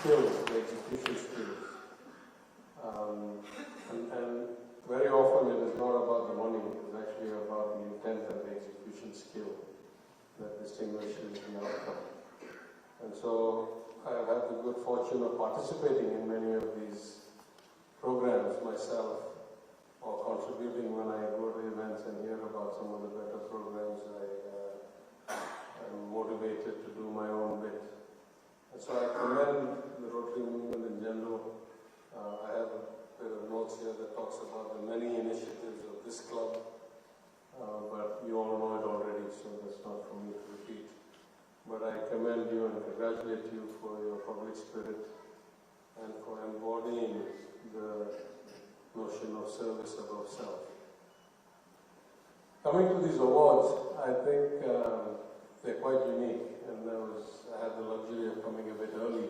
skills, the execution skills. And very often it is not about the money, it is actually about the intent and the execution skill that distinguishes the outcome. And so I have had the good fortune of participating in many of these programs myself, or contributing when I go to events and hear about some of the better programs. I'm motivated to do my own bit. And so I commend the Rotary movement in general. I have a bit of notes here that talks about the many initiatives of this club, but you all know it already, so that's not for me to repeat. But I commend you and congratulate you for your public spirit and for embodying the notion of service above self. Coming to these awards, I think they're quite unique, and I had the luxury of coming a bit early,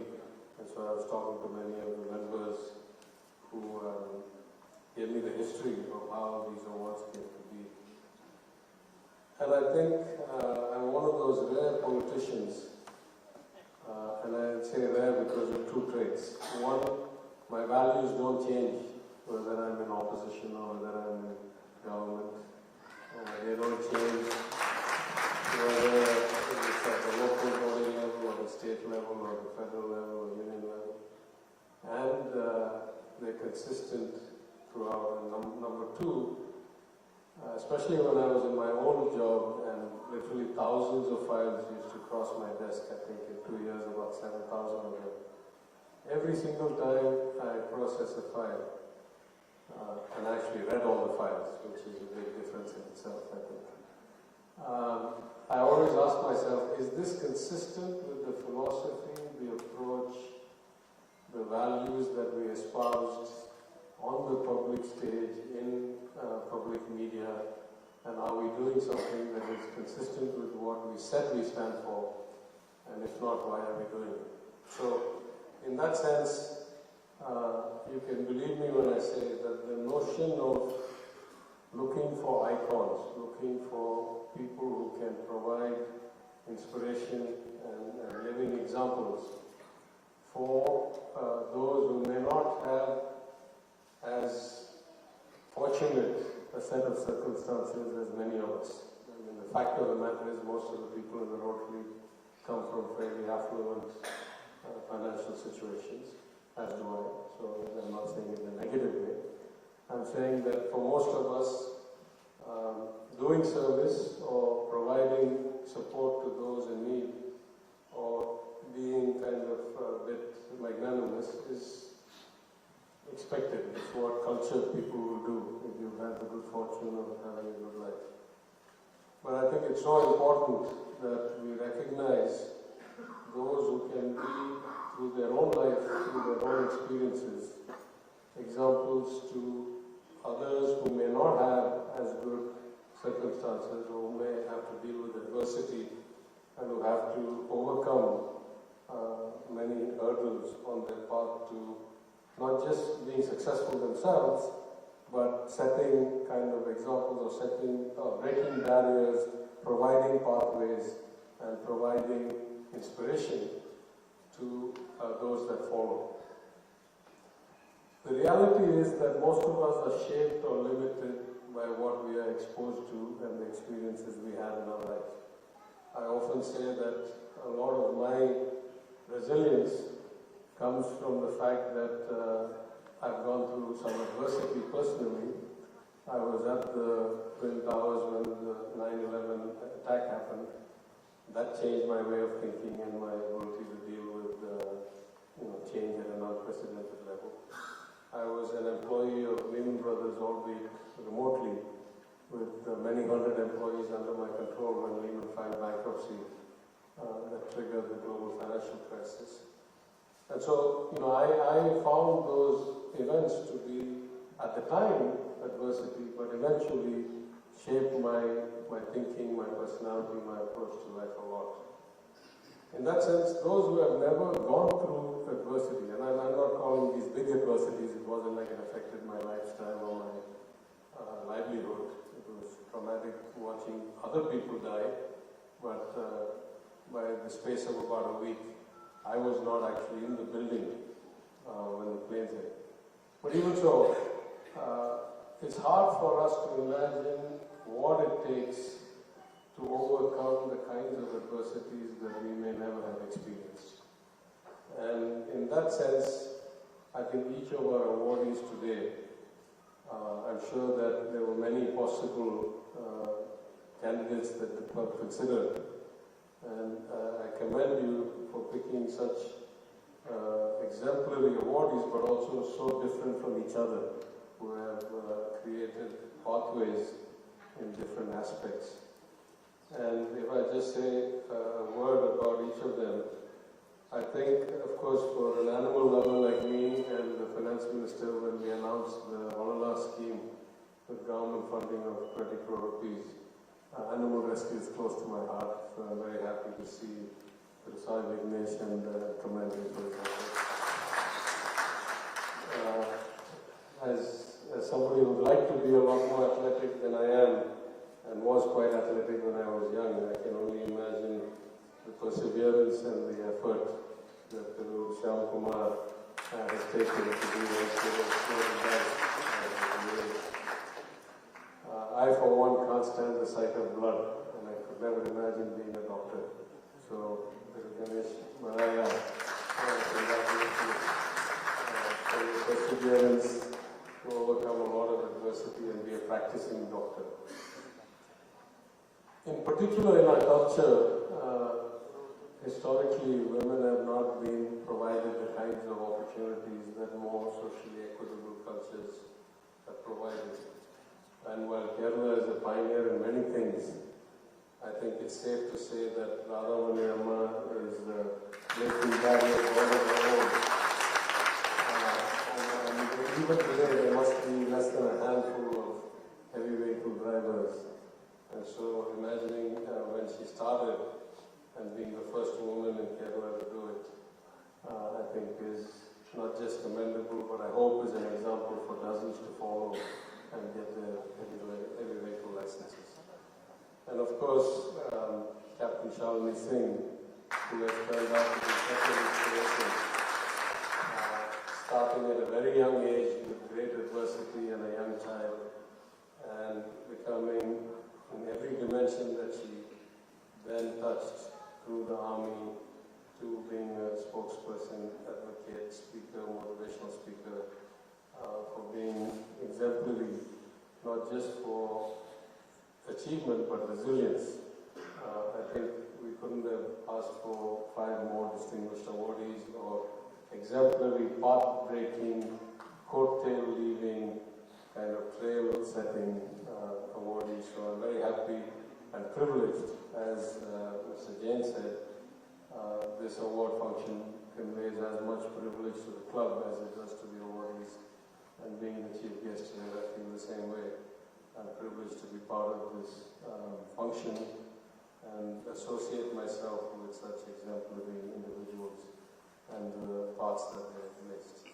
and so I was talking to many of the members who gave me the history of how these awards came to be. And I think I'm one of those rare politicians, and I say rare because of two traits. One, my values don't change whether I'm in opposition or whether I'm in government. They don't change whether it's at the local body level or the state level or the federal level or union level. And they're consistent throughout. And number two, especially when I was in my old job and literally thousands of files used to cross my desk, I think in 2 years about 7,000 of them. Every single time I process a file, and I actually read all the files, which is a big difference in itself, I think. I always ask myself, is this consistent with the philosophy, the approach, the values that we espoused on the public stage, in public media, and are we doing something that is consistent with what we said we stand for, and if not, why are we doing it? So, in that sense, you can believe me when I say that the notion of looking for icons, looking for people who can provide inspiration and living examples for those who may not have as fortunate a set of circumstances as many of us. I mean, the fact of the matter is most of the people in the Rotary come from fairly affluent financial situations, as do I. So I'm not saying it in a negative way. I'm saying that for most of us, doing service or providing support to those in need or being kind of a bit magnanimous is expected. It's what cultured people will do if you've had the good fortune of having a good life. But I think it's so important that we recognize those who can be, through their own life, through their own experiences, examples to others who may not have as good circumstances, who may have to deal with adversity and who have to overcome many hurdles on their path to not just being successful themselves, but setting kind of examples or breaking barriers, providing pathways, and providing inspiration to those that follow. The reality is that most of us are shaped or limited by what we are exposed to and the experiences we have in our life. I often say that a lot of my resilience comes from the fact that I've gone through some adversity personally. I was at the Twin Towers when the 9/11 attack happened. That changed my way of thinking and my ability to deal with change at an unprecedented level. I was an employee of Lehman Brothers, albeit remotely, with many hundred employees under my control when Lehman filed bankruptcy that triggered the global financial crisis. And so, I found those events to be, at the time, adversity, but eventually shaped my thinking, my personality, my approach to life a lot. In that sense, those who have never gone through adversity, and I'm not calling these big adversities, it wasn't like it affected my lifestyle or my livelihood. It was traumatic watching other people die, but by the space of about a week, I was not actually in the building when the planes hit. But even so, it's hard for us to imagine what it takes to overcome the kinds of adversities that we may never have experienced. And in that sense, I think each of our awardees today, I'm sure that there were many possible candidates that the club considered. And I commend you for picking such exemplary awardees, but also so different from each other, who have created pathways in different aspects. And if I just say a word about each of them, I think, of course, for an animal lover like me and the finance minister, when we announced the Olala scheme with government funding of 20 crore rupees, animal rescue is close to my heart, so I'm very happy to see Sir Vignesh and commend him for his efforts. As somebody who would like to be a lot more athletic than I am, and was quite athletic when I was young, I can only imagine the perseverance and the effort that Sham Kumar has taken to do this. I, for one, can't stand the sight of blood, and I could never imagine being a doctor. So, Ganesh, Maraya, congratulations for your perseverance to overcome a lot of adversity and be a practicing doctor. In particular, in our culture, historically, women have not been provided the kinds of opportunities that more socially equitable cultures have provided. And while Kerala is a pioneer in many things, I think it's safe to say that Radhamani Amma is breaking barriers all of her own. And even today, there must be less than a handful of heavy vehicle drivers. And so imagining when she started and being the first woman in Kerala to do it, I think is not just commendable, but I hope is an example for dozens to follow and get their heavy vehicle licenses. And of course, Captain Shaili Singh, who has turned out to be such an inspiration, starting at a very young age with great adversity and a young child, and becoming in every dimension that she then touched, through the army to being a spokesperson, advocate, speaker, motivational speaker, for being exemplary, not just for achievement but resilience. I think we couldn't have asked for 5 more distinguished awardees or exemplary, path-breaking, coattail-leaving, kind of trail-setting awardees. So I'm very happy and privileged, as Mr. Jain said. This award function conveys as much privilege to the club as it does to the awardees. And being the chief guest today, I feel the same way. I'm privileged to be part of this function and associate myself with such exemplary individuals and the paths that they have placed.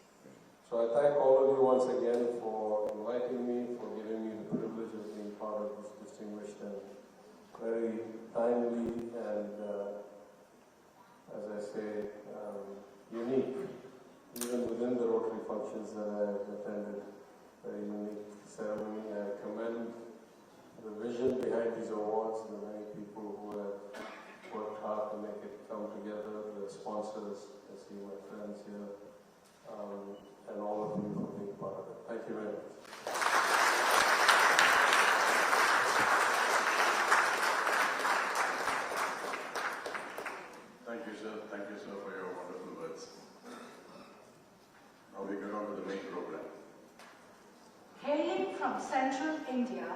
So I thank all of you once again for inviting me, for giving me the privilege of being part of this distinguished and very timely and, as I say, unique, even within the Rotary functions that I have attended, very unique ceremony. I commend the vision behind these awards, the many people who have worked hard to make it come together, the sponsors, I see my friends here, and all of you for being part of it. Thank you very much. Thank you, sir, for your wonderful words. Now we get on to the main program. Hailing from central India,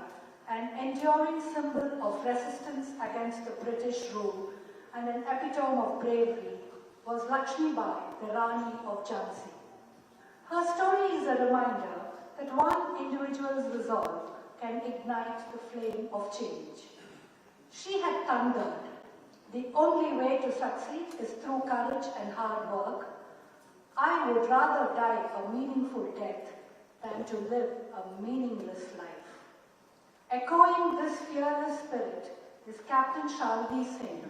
an enduring symbol of resistance against the British rule and an epitome of bravery, was Lakshmi Bai, the Rani of Jhansi. Her story is a reminder that one individual's resolve can ignite the flame of change. She had thundered, "The only way to succeed is through courage and hard work. I would rather die a meaningful death than to live a meaningless life." Echoing this fearless spirit is Captain Shaili Singh,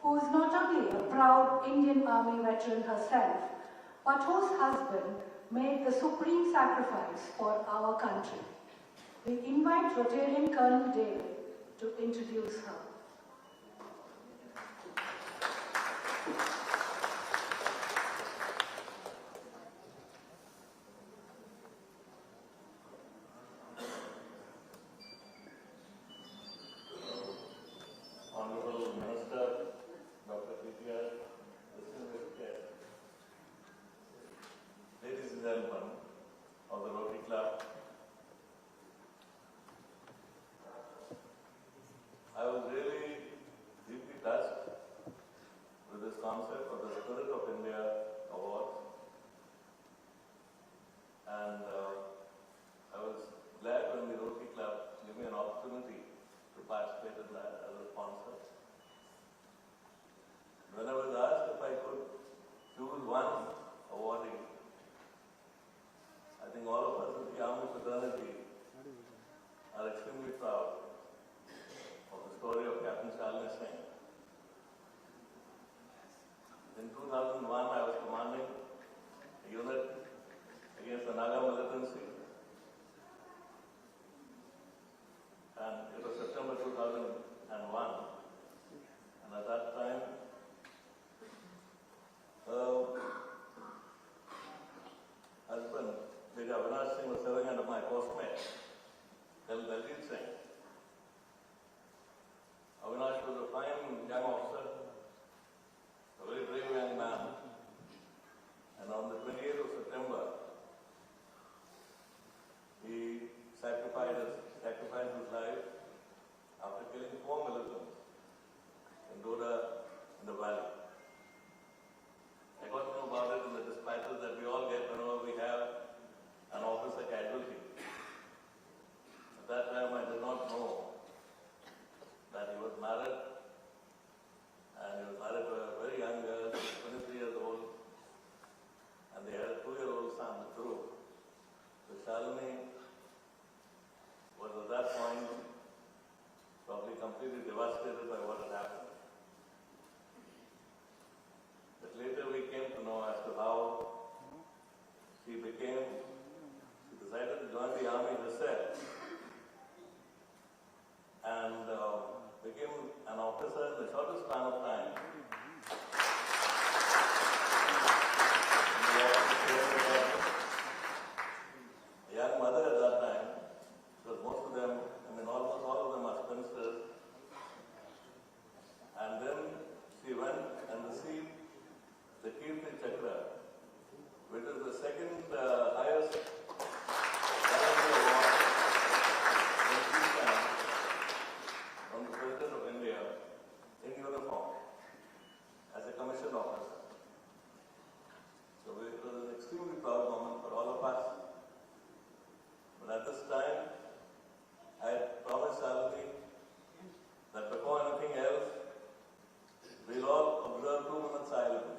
who is not only a proud Indian Army veteran herself, but whose husband made the supreme sacrifice for our country. We invite Rotarian Colonel David to introduce her. Honorable Minister, Dr. Puthiya, distinguished guests, ladies and gentlemen of the Rotary Club, I was really deeply touched with this concept of the Spirit of India Awards, and I was glad when the Rotary Club gave me an opportunity to participate in that as a sponsor. When I was asked if I could choose one awardee, I think all of us in the Army fraternity are extremely proud of the story of Captain Shaili Singh. In 2001, I was commanding a unit against the Naga militancy, and it was September 2001, and at that time, husband, Major Avinash Singh, was serving under my postmate, Shaili Singh. Avinash was a fine young officer, a very brave young man, and on the 28th of September, he sacrificed his life after killing 4 militants in Doda in the valley. I got to know about it in the dispatches that we all get whenever we have an officer casualty. At that time, I did not know that he was married, and he was married to a very young girl, 23 years old, and they had a 2-year-old son, Dhruv. So Shalini was at that point probably completely devastated by what had happened. But later we came to know as to how she decided to join the army herself and became an officer in the shortest span of time. A young mother at that time, because most of them, almost all of them are spinsters. And then she went and received the Kirti Chakra, which is the second highest military award in peacetime from the President of India in uniform as a commissioned officer. So it was an extremely proud moment for all of us. But at this time, I had promised Shalini that before anything else, we'll all observe 2 minutes silence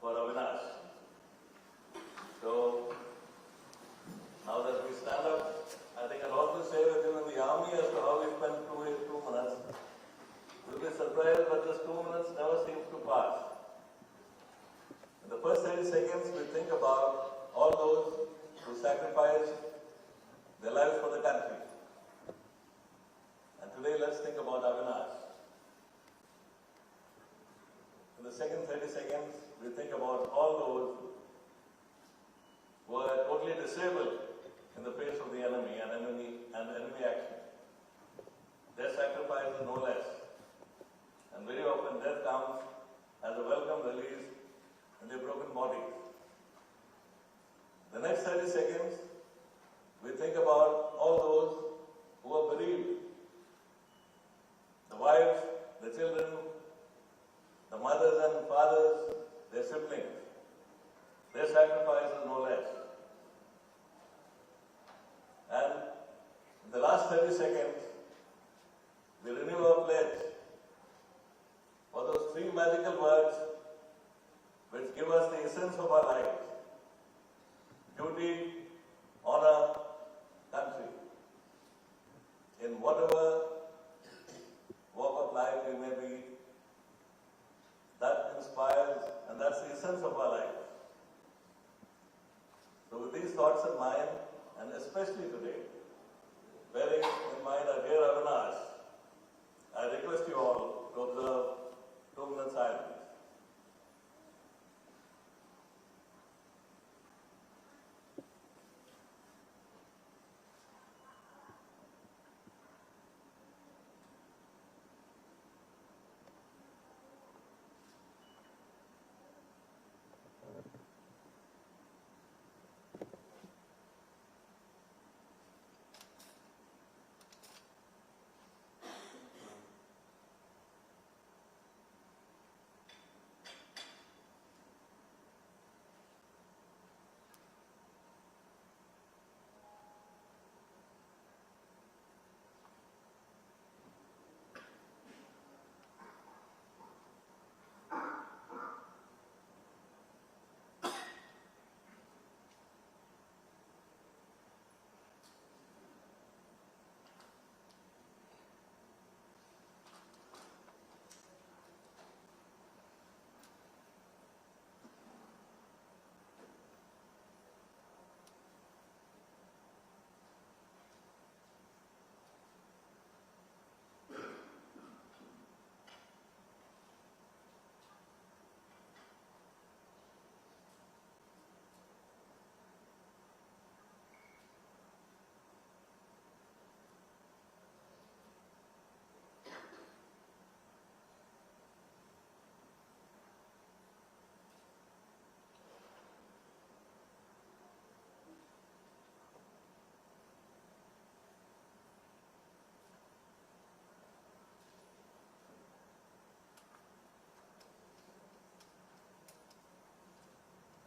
for Avinash. So, now that we stand up, I think I'll also share with you in the army as to how we spent 2 minutes. You'll be surprised, but this 2 minutes never seems to pass. In the first 30 seconds, we think about all those who sacrificed their lives for the country. And today, let's think about Avinash. In the second 30 seconds, we think about all those who are totally disabled in the face of the enemy and enemy action. Their sacrifice is no less. And very often death comes as a welcome release in their broken bodies. The next 30 seconds, we think about all those who are bereaved. The wives, the children, the mothers and fathers, their siblings. Their sacrifice is no less. And in the last 30 seconds, we renew our pledge for those 3 magical words which give us the essence of our lives: duty, honor, country. In whatever walk of life we may be thoughts in mind, and especially today, bearing in mind our dear Avinash, I request you all to observe 2 minutes silence.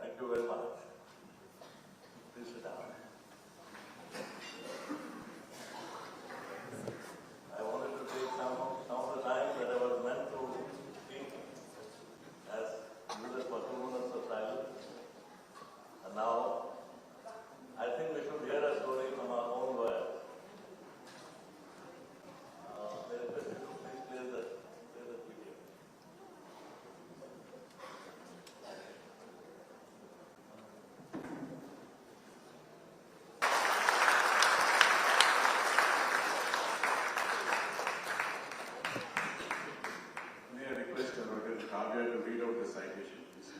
Thank you very much. Please sit down. I wanted to take some of the time that I was meant to speak as used for 2 minutes of silence. And now, I think we should hear a story from our own words. May I request you to please play the video. May I request Dr. Kavya to read out the citation, please?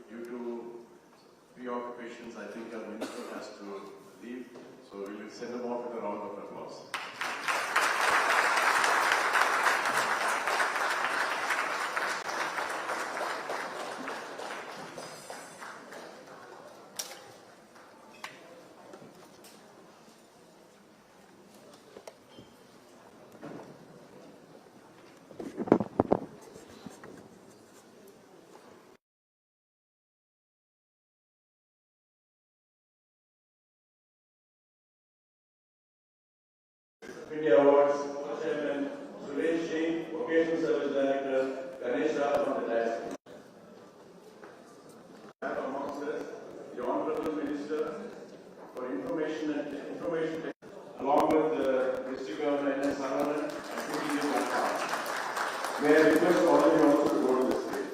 Due to preoccupations, I think our minister has to leave, so we will send him off with a round of applause. India Awards, Chairman Shaili Singh, Vocational Service Director, Ganesha from the diaspora. Amongst us, the Honorable Minister for Information, along with the District Governor N.S. Saravan and Puthiya. May I request all of you also to go to the stage.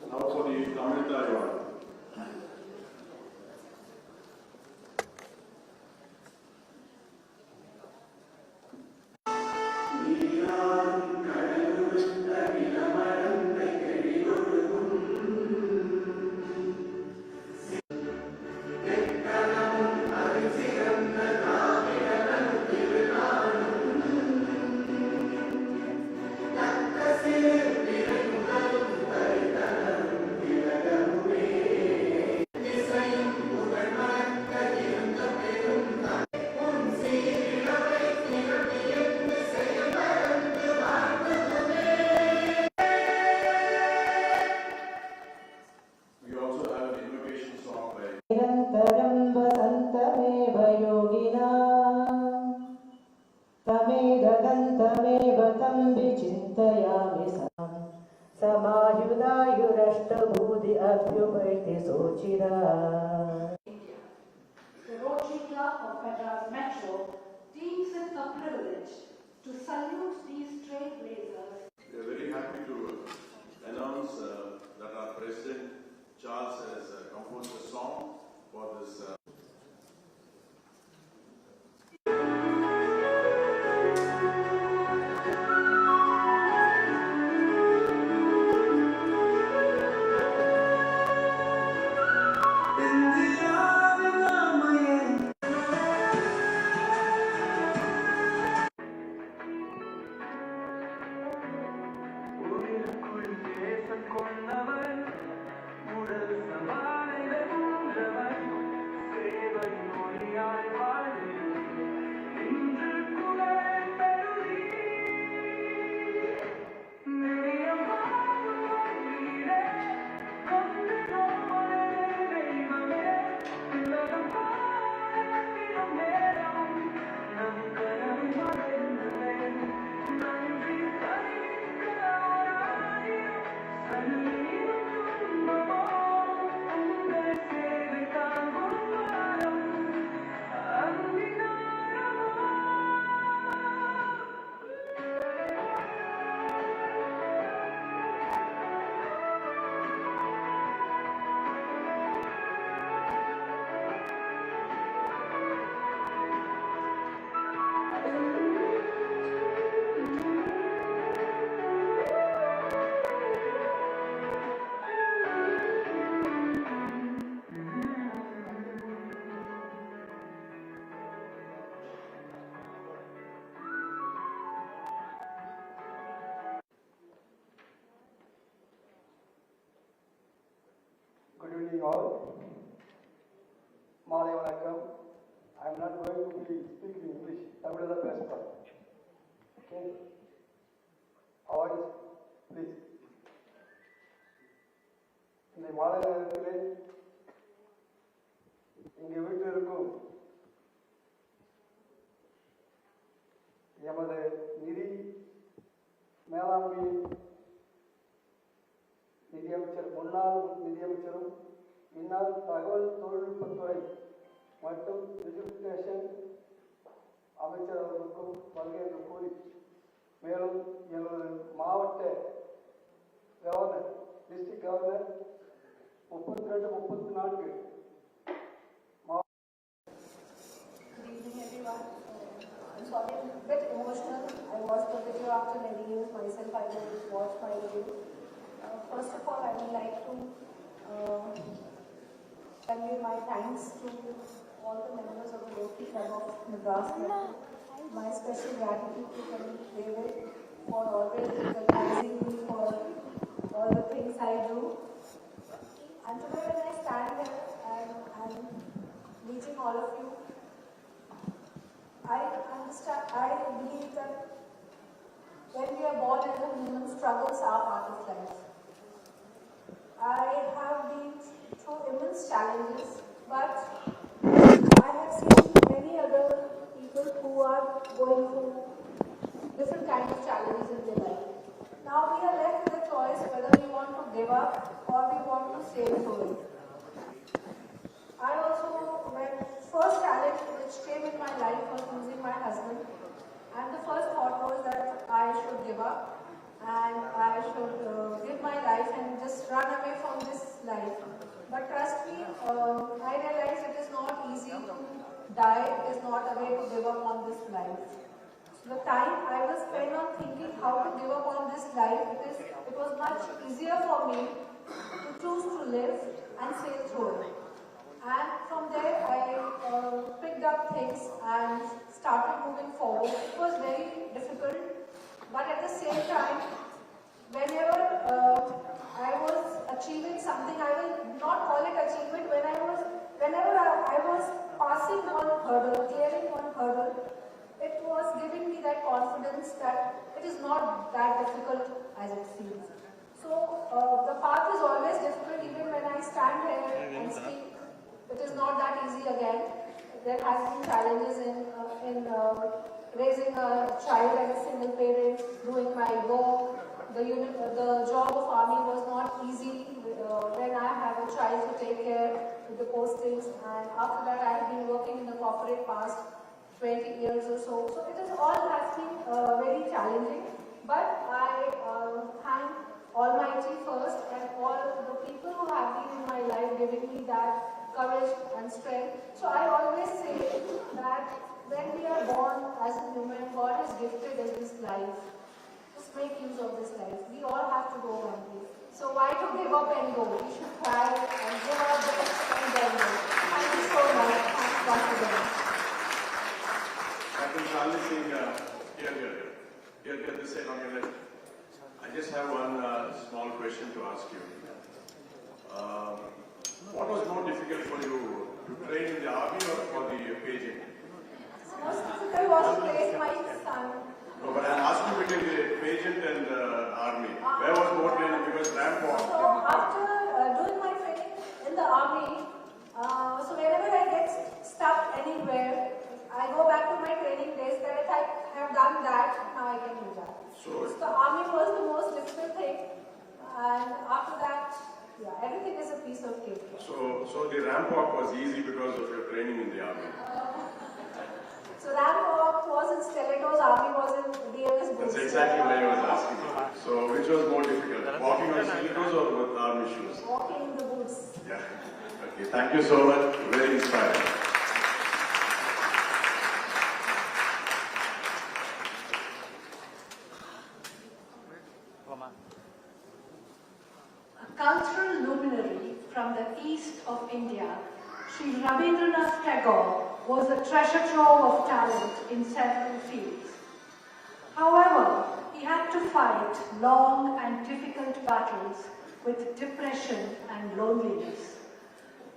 Now for the Tamil Nadu award. We also have an invocation song by निरन्तरं वसन्तमेव योगिनां तमेदगन्तमेव तं विचिन्तयामि समायुधायुरष्टभूति अभ्युपैति सोचिरा The Rotary Club of Madras evening all. Malay vanakkam. I am not going to be speaking English. Tamil is the best part. Okay. Audience, please. இந்த மாலை நேரத்திலே இங்கே வீட்டில் இருக்கும் எமது நிதி மேலாண்மை நிதியமைச்சர் முன்னாள் நிதியமைச்சரும் இந்நாள் தகவல் தொழில்நுட்பத்துறை மற்றும் டிஜிட்டலைசேஷன் அமைச்சர் அவர்களுக்கும் பல்வேறு கூறி மேலும் எங்களது மாவட்ட governor district governor 32-34 Good evening, everyone. I'm sorry, I'm a bit emotional. I watched the video after many years myself. I will watch my video. First of all, I would like to convey my thanks to all the members of the Rotary Club of Madras. My special gratitude to David for always recognizing me for all the things I do. And today when I stand here and meeting all of you, I understand, I believe that when we are born as a human, struggles are part of life. I have been through immense challenges, but I have seen many other people who are going through different kinds of challenges in their life. Now we are left with a choice whether we want to give up or we want to sail through it. I also, when first challenge which came in my life was losing my husband, and the first thought was that I should give up and I should give my life and just run away from this life. But trust me, I realized it is not easy to die, it is not a way to give up on this life. So the time I was spent on thinking how to give up on this life, it was much easier for me to choose to live and sail through it. And from there, I picked up things and started moving forward. It was very difficult, but at the same time, whenever I was achieving something, I will not call it achievement. Whenever I was passing one hurdle, clearing one hurdle, it was giving me that confidence that it is not that difficult as it seems. So the path is always difficult, even when I stand here and speak. It is not that easy again. There has been challenges in raising a child as a single parent, doing my work. The job of army was not easy when I have a child to take care with the postings, and after that I have been working in the corporate past 20 years or so. So it is all has been very challenging, but I thank Almighty first and all the people who have been in my life giving me that courage and strength. So I always say that when we are born as a human, God has gifted us this life. Just make use of this life. We all have to go one day. So why to give up and go? We should try and give our best and then go. Thank you so much. Thanks once again. Captain Shaili Singh, here, this side on your left. I just have one small question to ask you. What was more difficult for you, to train in the army or for the paging? Most difficult was to raise my son. No, but I'm asking between the pageant and army. Where was more training? Because ramp walk. So after doing my training in the army, so whenever I get stuck anywhere, I go back to my training days that if I have done that, now I can do that. So the army was the most difficult thing, and after that, yeah, everything is a piece of cake. So the ramp walk was easy because of your training in the army. So ramp walk was in stilettos, army was in BLS boots. That's exactly why I was asking you. So which was more difficult, walking on stilettos or with army shoes? Walking in the boots. Yeah. Okay. Thank you so much. Very inspiring. A cultural luminary from the east of India, Sri Rabindranath Tagore was a treasure trove of talent in several fields. However, he had to fight long and difficult battles with depression and loneliness.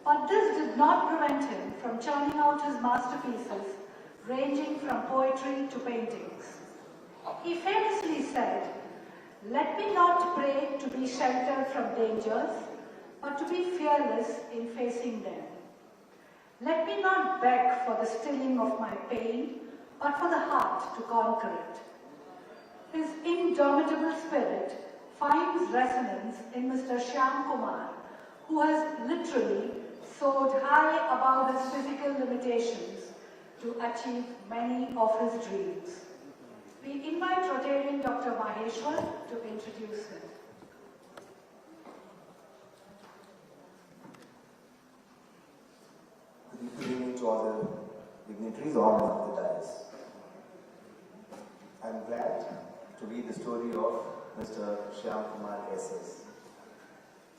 But this did not prevent him from churning out his masterpieces, ranging from poetry to paintings. He famously said, "Let me not pray to be sheltered from dangers, but to be fearless in facing them. Let me not beg for the stilling of my pain, but for the heart to conquer it." His indomitable spirit finds resonance in Mr. Sham Kumar, who has literally soared high above his physical limitations to achieve many of his dreams. We invite Rotarian Dr. Maheshwar to introduce him. Good evening to all the dignitaries on the dais. I'm glad to read the story of Mr. Sham Kumar SS.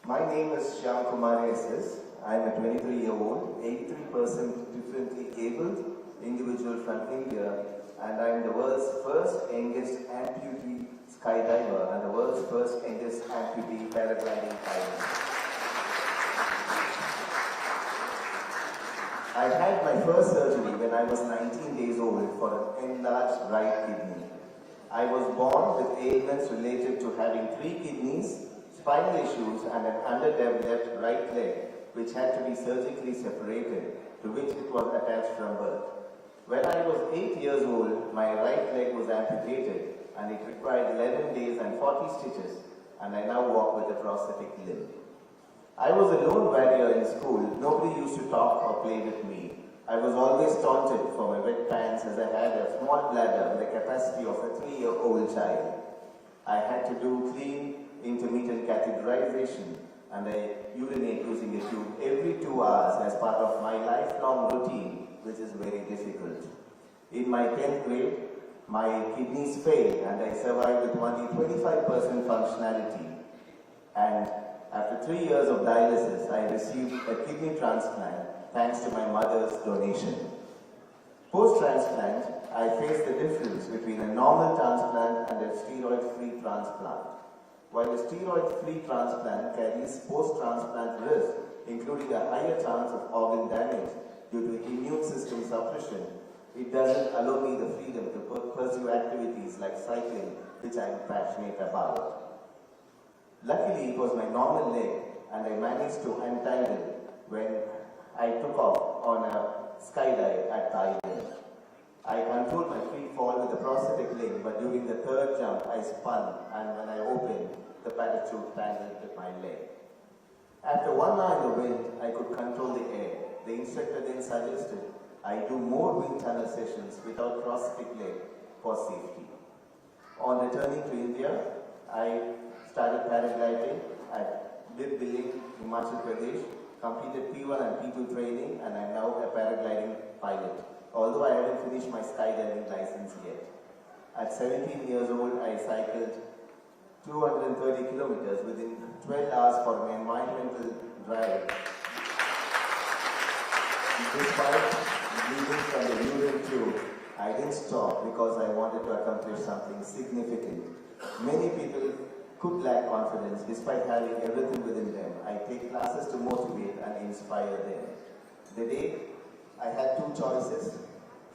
My name is Sham Kumar SS. I am a 23-year-old, 83% differently abled individual from India, and I am the world's first youngest amputee skydiver and the world's first youngest amputee paragliding pilot. I had my first surgery when I was 19 days old for an enlarged right kidney. I was born with ailments related to having 3 kidneys, spinal issues, and an underdeveloped right leg, which had to be surgically separated, to which it was attached from birth. When I was 8 years old, my right leg was amputated, and it required 11 days and 40 stitches, and I now walk with a prosthetic limb. I was a lone warrior in school. Nobody used to talk or play with me. I was always taunted for my wet pants as I had a small bladder with the capacity of a 3-year-old child. I had to do clean intermittent catheterization, and I urinate using a tube every 2 hours as part of my lifelong routine, which is very difficult. In my 10th grade, my kidneys failed and I survived with only 25% functionality. And after 3 years of dialysis, I received a kidney transplant thanks to my mother's donation. Post-transplant, I faced the difference between a normal transplant and a steroid-free transplant. While a steroid-free transplant carries post-transplant risk, including a higher chance of organ damage due to immune system suppression, it doesn't allow me the freedom to pursue activities like cycling, which I am passionate about. Luckily, it was my normal leg, and I managed to untangle when I took off on a skydive at Thailand. I controlled my free fall with a prosthetic leg, but during the 3rd jump, I spun, and when I opened, the parachute tangled with my leg. After 1 hour in the wind, I could control the air. The instructor then suggested I do more wind tunnel sessions without prosthetic leg for safety. On returning to India, I started paragliding at Billing, Himachal Pradesh, completed P1 and P2 training, and I am now a paragliding pilot, although I haven't finished my skydiving license yet. At 17 years old, I cycled 230 kilometers within 12 hours for an environmental drive. Despite bleeding from the urine tube, I didn't stop because I wanted to accomplish something significant. Many people could lack confidence despite having everything within them. I take classes to motivate and inspire them. The day I had 2 choices: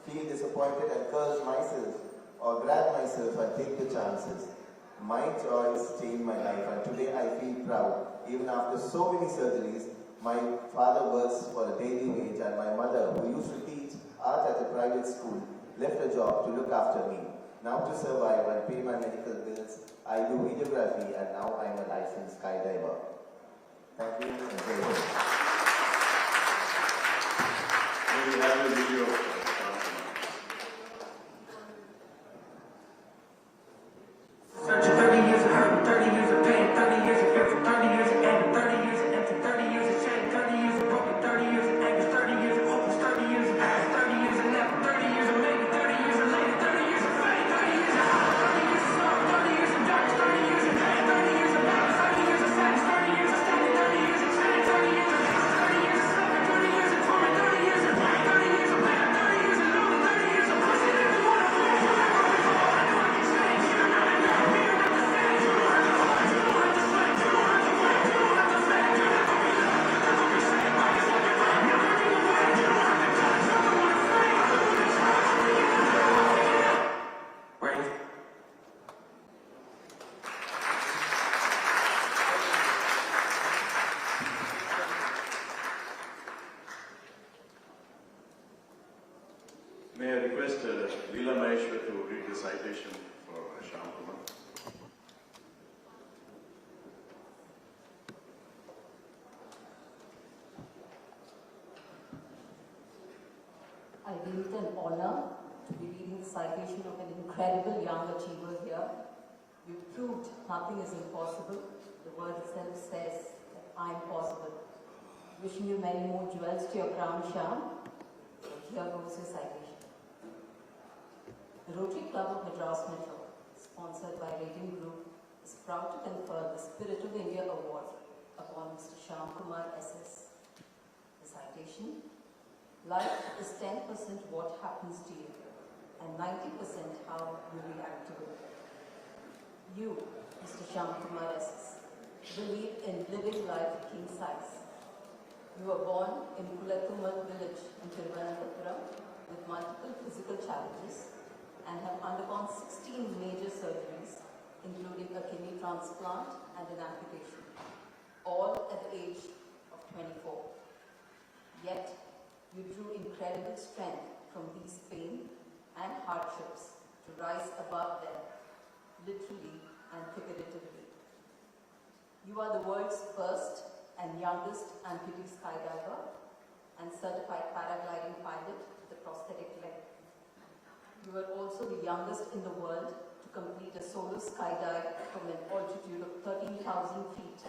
feel disappointed and curse myself, or grab myself and take the chances. My choice changed my life, and today I feel proud. Even after so many surgeries, my father works for a daily wage, and my mother, who used to teach art at a private school, left her job to look after me. Now to survive and pay my medical bills, I do videography, and now I am a licensed skydiver. Thank you and very much. We have a video. Search 30 years of hurt, 30 years of pain, 30 years of fear, 30 years of anger, 30 years of empty, 30 years of shame, 30 years of broken, 30 years of anger, 30 years of hopeless, 30 years of past, 30 years of never, 30 years of maybe, 30 years of later, 30 years of fame, 30 years of high, 30 years of sorrow, 30 years of darkness, 30 years of pain, 30 years of balance, 30 years of sadness, 30 years of standing, 30 years of change, 30 years of hate, 30 years of suffering, 30 years of torment, 30 years of pain, 30 years of pain. May I request Leela Maheshwar to read the citation for Sham Kumar? I deem it an honor to be reading the citation of an incredible young achiever here. You proved nothing is impossible. The word itself says that I am possible. Wishing you many more jewels to your crown, Sham. Here goes your citation. The Rotary Club of Madras Metro, sponsored by Rating Group, is proud to confer the Spirit of India Award upon Mr. Sham Kumar SS. The citation: life is 10% what happens to you and 90% how you react to it. You, Mr. Sham Kumar SS, believe in living life king size. You were born in Puthiyathalaimurai village in Thiruvananthapuram with multiple physical challenges and have undergone 16 major surgeries, including a kidney transplant and an amputation, all at the age of 24. Yet, you drew incredible strength from these pain and hardships to rise above them, literally and figuratively. You are the world's first and youngest amputee skydiver and certified paragliding pilot with a prosthetic leg. You are also the youngest in the world to complete a solo skydive from an altitude of 13,000 feet,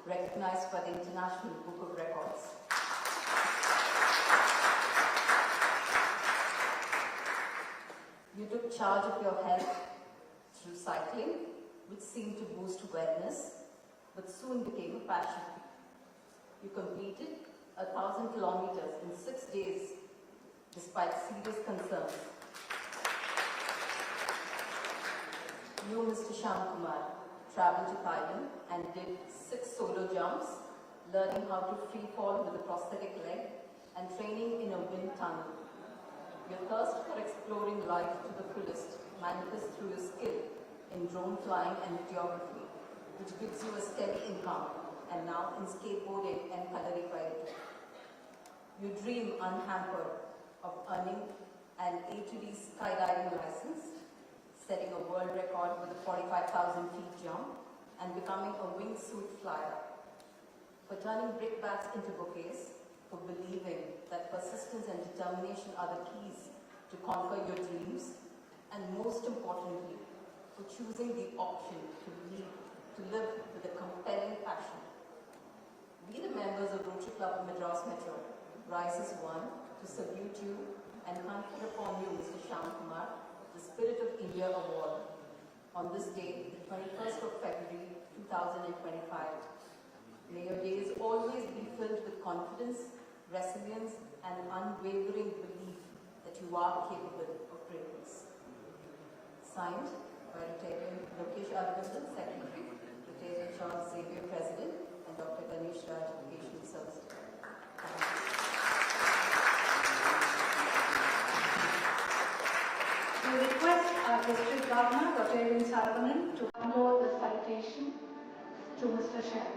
recognized by the International Book of Records. You took charge of your health through cycling, which seemed to boost wellness, but soon became a passion. You completed 1,000 kilometers in 6 days, despite serious concerns. You, Mr. Sham Kumar, traveled to Thailand and did 6 solo jumps, learning how to free fall with a prosthetic leg and training in a wind tunnel. Your thirst for exploring life to the fullest manifests through your skill in drone flying and videography, which gives you a steady income, and now in skateboarding and kalari. You dream unhampered of earning an A2D skydiving license, setting a world record with a 45,000 feet jump, and becoming a wingsuit flyer. For turning brickbats into bouquets, for believing that persistence and determination are the keys to conquer your dreams, and most importantly, for choosing the option to live with a compelling passion. We, the members of Rotary Club of Madras Metro, rise as one to salute you and confer upon you, Mr. Sham Kumar, the Spirit of India Award on this day, the 21st of February 2025. May your days always be filled with confidence, resilience, and unwavering belief that you are capable of greatness. Signed by Retired Lokesh Arvind, Secretary, Retired Charles Xavier, President, and Dr. Ganesh Raj, Educational Service. We request our District Governor, Dr. Saravanan, to unload the citation to Mr. Sham.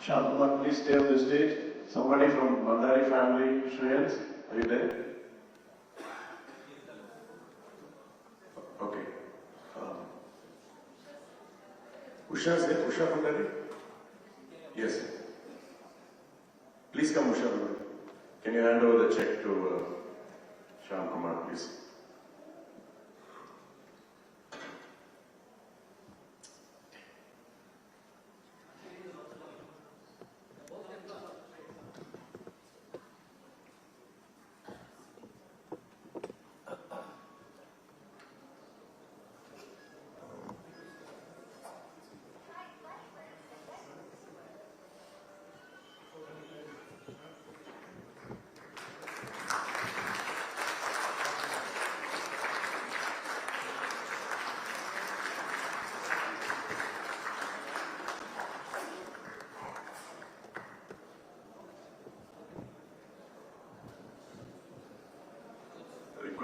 Sham Kumar, please stay on the stage. Somebody from Bandari family, Shreyans, are you there? Okay. Usha is there? Usha Bandari? Yes. Please come, Usha Bandari. Can you hand over the check to Sham Kumar, please?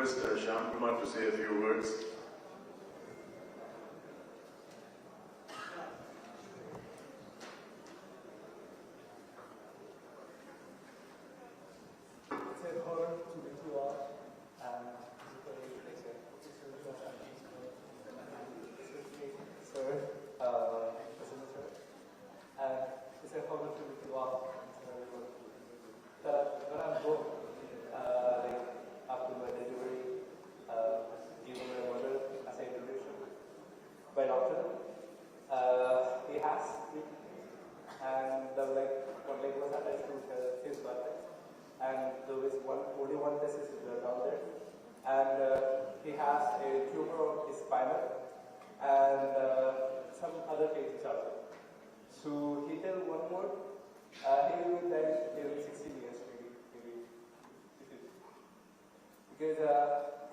request Sham Kumar to say a few words. It's an honor to meet you all, and sir, President sir, and it's an honor to meet you all. When I'm born, like after my delivery, given my mother as an introduction by doctor, he has it, and the one leg was attached to his buttock. And there is only one test is down there, and he has a tumor on his spinal and some other cases also. So he tell one more, he will die in 16 years maybe, because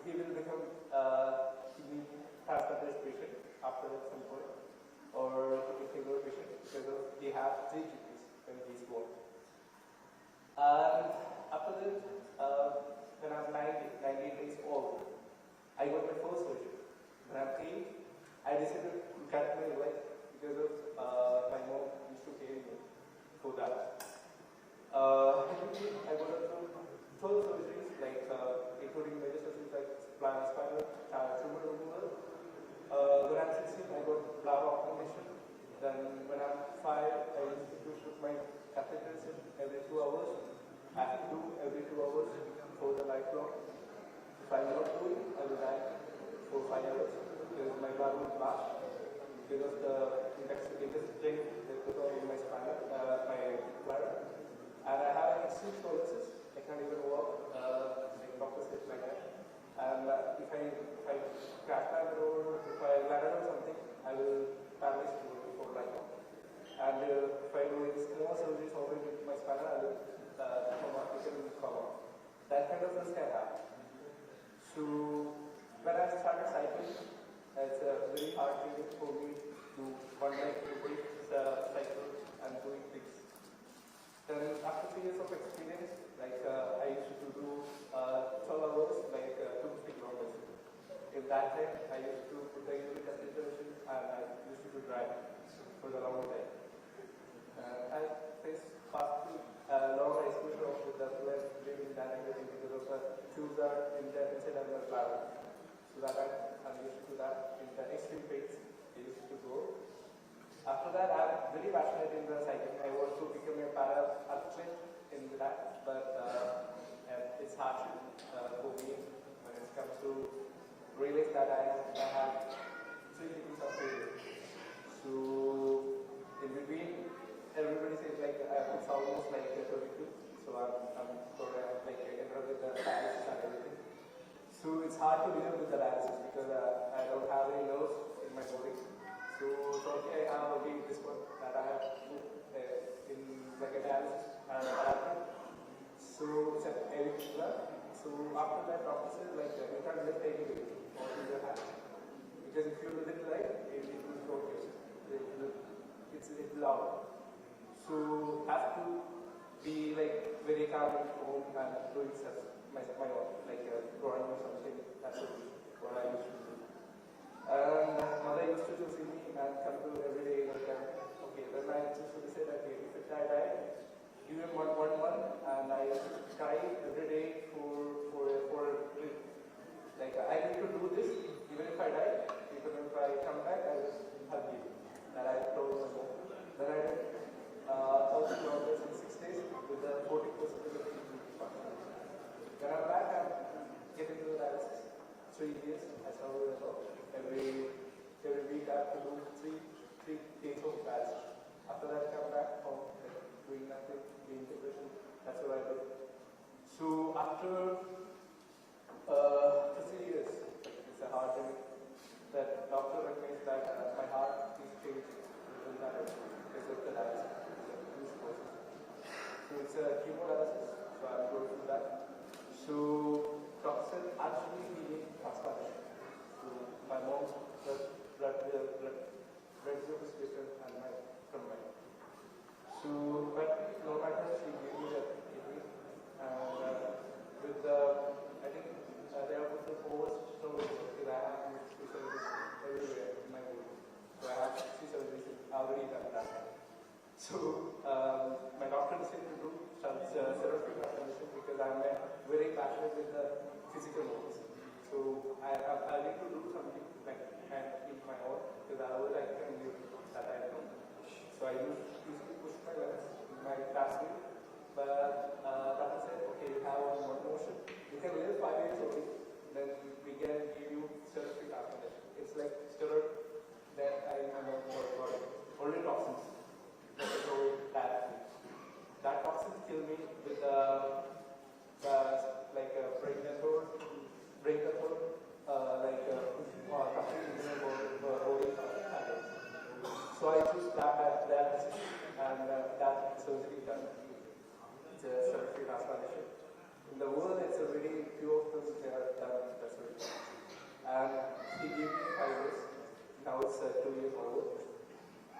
he will become kidney transplant patient after some point, or kidney patient because he has 3 kidneys when he's born. And after that, when I'm 19 days old, I got my first surgery. When I'm 8, I decided to cut my leg because of my mom used to pay me for that. I got through 12 surgeries, including major surgeries like spinal tumor removal. When I'm 16, I got bladder augmentation. Then when I'm 5, I used to put my catheters in every 2 hours. I have to do every 2 hours for the lifelong. If I'm not doing, I will die for 5 years because my blood will blast because the intestine that goes on in my spinal, my blood. And I have an extreme paralysis. I can't even walk. Like doctor said like that. And if I crash my road, if I land on something, I will paralyze for lifelong. And if I do small surgeries over with my spinal, I will coma. That kind of risk I have. So when I started cycling, it's very hard thing for me to one day to break the cycle and doing things. Then after 3 years of experience, I used to do 12 hours, 250 kilometers. In that time, I used to put the unit acceleration and I used to drive for the long time. I faced fast lower exposure of the blood in dynamic because of the tubes are inside of the bladder. So that I'm used to that in the extreme pains I used to go. After that, I'm very passionate in the cycling. I want to become a para athlete in that, but it's hard for me when it comes to realize that I have 3 degrees of failure. So in between, everybody says it's almost 32, so I'm sort of enrolled with the dialysis and everything. So it's hard to deal with the dialysis because I don't have any nerves in my body. So okay, I have this one that I have put in a dialysis and so it's an electric. So after that, doctor says you can't lift any weight or in your hand because if you lift it will go it's a little loud. So have to be very calm at home and doing stuff my own, drawing or something. That's what I used to do. And mother used to see me and come to every day okay, then I used to say that if I die, give him one month, and I used to try every day for a trip. I need to do this even if I die, even if I come back, I will hug you. And I told my mom. Then I did 1,000 kilometers in 6 days with the 40% function. When I'm back, I'm getting to the dialysis. 3 years, I survived it all. Every week I have to do three days of dialysis. After that, I come back home, doing nothing, being depression. That's what I do. So after 3 years, it's a hard thing. That doctor recommends that my heart is changed because of the dialysis. So it's a chemodialysis, so I'm going through that. So doctor said actually he needs transplantation. So my mom's blood group is different from mine. So but no matter, she gave me the kidney and with the I think they have put passionate with the physical roles. So I need to do something like and keep my own because otherwise I can live that I know. So I usually push my limits in my classroom. But Tata said, okay, you have one motion. You can live 5 years only. Then we can give you steroid transformation. It's like steroid that I know for body. Only toxins. So that toxins kill me with like brain control, so I choose that decision and that surgery done. It's a surgery transplantation. In the world, it's a very few of them they are done the surgery. And he gave me 5 years. Now it's 2 years old.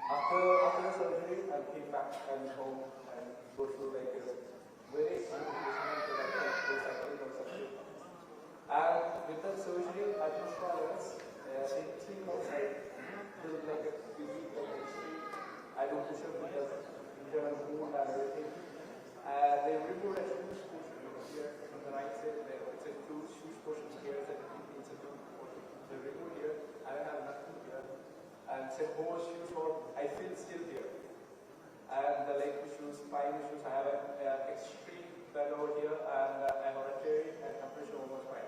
After the surgery, I came back and home and go through like a very and with that surgery, I pushed my legs. In 3 months, I feel like a busy, like extreme. I do push up with the internal wound and everything. They removed a huge portion here on the right side. It's a huge portion here. It's a huge portion. They removed here. I don't have nothing here. And said, more issues, I feel still here. And the leg issues, spine issues, I have an extreme bend over here, and I have a tearing and compression over my spine.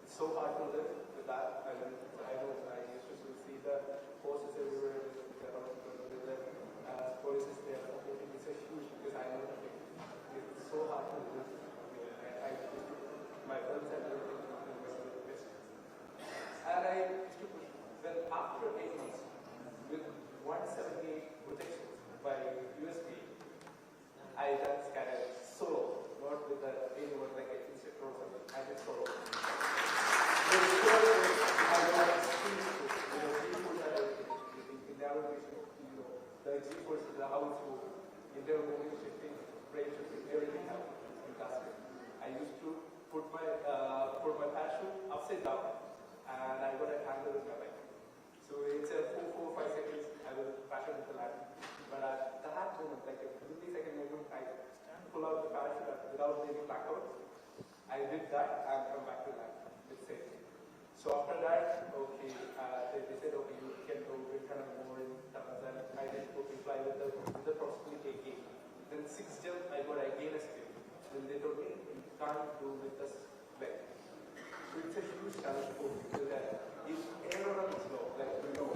It's so hard to live with that. I used to see the forces everywhere. Police is there supporting. It's a huge because I know that it's so hard to live. My friends and everything. And I used to push. Then after 8 months, with 178 protections by USB, I done scanner solo, not with anyone like an instructor or something. I did solo. The solo I got extreme push. G-force and everything. In navigation, the G-force is how it's moving. Internal moving, shifting, brain shifting, everything happens in classroom. I used to put my parachute upside down, and I got a handle with my leg. So it's a 4, 5 seconds, I will parachute with the land. But at that moment, like a millisecond moment, I pull out the parachute without getting back out. I did that and come back to land with safety. So after that, okay, they said, okay, you can go return more